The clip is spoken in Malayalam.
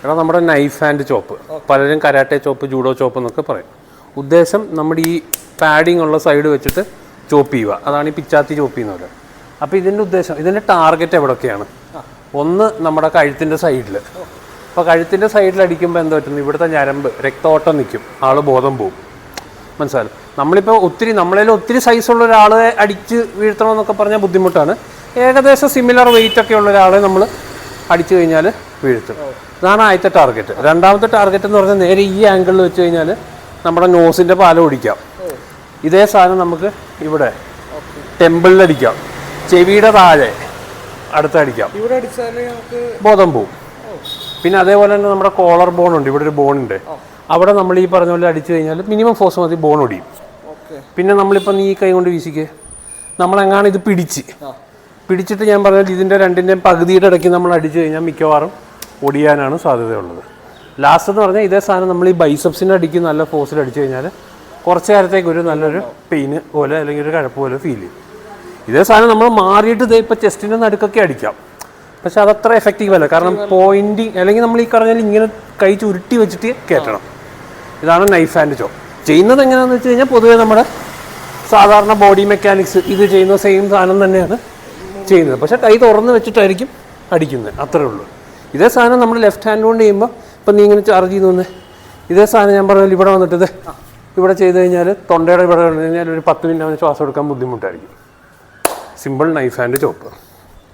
എടാ നമ്മുടെ നൈഫ് ആൻഡ് ചോപ്പ്, പലരും കരാട്ടെ ചോപ്പ്, ജൂഡോ ചോപ്പ് എന്നൊക്കെ പറയും. ഉദ്ദേശം നമ്മുടെ ഈ പാഡിങ് ഉള്ള സൈഡ് വെച്ചിട്ട് ചോപ്പ് ചെയ്യുക, അതാണ് ഈ പിച്ചാത്തി ചോപ്പ് ചെയ്യുന്നത്. അപ്പോൾ ഇതിൻ്റെ ഉദ്ദേശം, ഇതിൻ്റെ ടാർഗറ്റ് എവിടെയൊക്കെയാണ്? ഒന്ന് നമ്മുടെ കഴുത്തിൻ്റെ സൈഡിൽ. അപ്പോൾ കഴുത്തിൻ്റെ സൈഡിൽ അടിക്കുമ്പോൾ എന്താ പറ്റുന്നു, ഇവിടുത്തെ ഞരമ്പ് രക്തോട്ടം നിൽക്കും, ആൾ ബോധം പോവും. മനസ്സിലായി? നമ്മളിപ്പോൾ ഒത്തിരി സൈസുള്ള ഒരാളെ അടിച്ച് വീഴ്ത്തണമെന്നൊക്കെ പറഞ്ഞാൽ ബുദ്ധിമുട്ടാണ്. ഏകദേശം സിമിലർ വെയിറ്റ് ഒക്കെ ഉള്ള ഒരാളെ നമ്മൾ അടിച്ചു കഴിഞ്ഞാൽ വീഴ്ത്തും. ഇതാണ് ആദ്യത്തെ ടാർഗറ്റ്. രണ്ടാമത്തെ ടാർഗറ്റ് എന്ന് പറഞ്ഞാൽ നേരെ ഈ ആംഗിളിൽ വെച്ച് കഴിഞ്ഞാൽ നമ്മുടെ നോസിൻ്റെ പാലം ഒടിക്കാം. ഇതേ സാധനം നമുക്ക് ഇവിടെ ടെമ്പിളിലടിക്കാം, ചെവിയുടെ താഴെ അടുത്തടിക്കാം, ബോധം പോവും. പിന്നെ അതേപോലെ തന്നെ നമ്മുടെ കോളർ ബോൺ ഉണ്ട്, ഇവിടെ ഒരു ബോണുണ്ട്, അവിടെ നമ്മൾ ഈ പറഞ്ഞ പോലെ അടിച്ചു കഴിഞ്ഞാൽ മിനിമം ഫോഴ്സ് മതി, ബോൺ ഒടിയും. പിന്നെ നമ്മളിപ്പോൾ ഈ കൈ കൊണ്ട് വീശിക്ക്, നമ്മളെങ്ങാണ് ഇത് പിടിച്ചിട്ട് ഞാൻ പറഞ്ഞാൽ ഇതിൻ്റെ രണ്ടിൻ്റെയും പകുതിയുടെ ഇടയ്ക്ക് നമ്മൾ അടിച്ചു കഴിഞ്ഞാൽ മിക്കവാറും ഒടിയാനാണ് സാധ്യതയുള്ളത്. ലാസ്റ്റ് എന്ന് പറഞ്ഞാൽ ഇതേ സാധനം നമ്മൾ ഈ ബൈസെപ്സിൻ്റെ അടിക്ക് നല്ല ഫോഴ്സിൽ അടിച്ചു കഴിഞ്ഞാൽ കുറച്ച് നേരത്തേക്ക് ഒരു നല്ലൊരു പെയിന് പോലെ അല്ലെങ്കിൽ ഒരു കഴപ്പ് പോലെ ഫീൽ ചെയ്യും. ഇതേ സാധനം നമ്മൾ മാറിയിട്ട് ഇതേ ഇപ്പോൾ ചെസ്റ്റിൻ്റെ നടുക്കൊക്കെ അടിക്കാം, പക്ഷെ അതത്ര എഫക്റ്റീവ് അല്ല. കാരണം പോയിൻറ്റിങ് അല്ലെങ്കിൽ നമ്മൾ ഈ പറഞ്ഞാൽ ഇങ്ങനെ കൈ ചുരുട്ടി വെച്ചിട്ട് കയറ്റണം. ഇതാണ് നൈഫ് ആൻഡ് ചോപ്പ്. ചെയ്യുന്നത് എങ്ങനെയാണെന്ന് വെച്ച് കഴിഞ്ഞാൽ പൊതുവേ നമ്മുടെ സാധാരണ ബോഡി മെക്കാനിക്സ് ഇത് ചെയ്യുന്ന സെയിം സാധനം തന്നെയാണ് ചെയ്യുന്നത്, പക്ഷേ കൈ തുറന്ന് വെച്ചിട്ടായിരിക്കും അടിക്കുന്നത്, അത്രേ ഉള്ളൂ. ഇതേ സാധനം നമ്മൾ ലെഫ്റ്റ് ഹാൻഡ് കൊണ്ട് ചെയ്യുമ്പോൾ ഇപ്പം നീ ഇങ്ങനെ ചാർജ് ചെയ്ത് വന്നേ, ഇതേ സാധനം ഞാൻ പറഞ്ഞാൽ ഇവിടെ വന്നിട്ട് ഇവിടെ ചെയ്ത് കഴിഞ്ഞാൽ തൊണ്ടയുടെ ഇവിടെ കഴിഞ്ഞാൽ ഒരു 10 മിനിറ്റ് അവന് ശ്വാസം എടുക്കാൻ ബുദ്ധിമുട്ടായിരിക്കും. Simple knife and chop.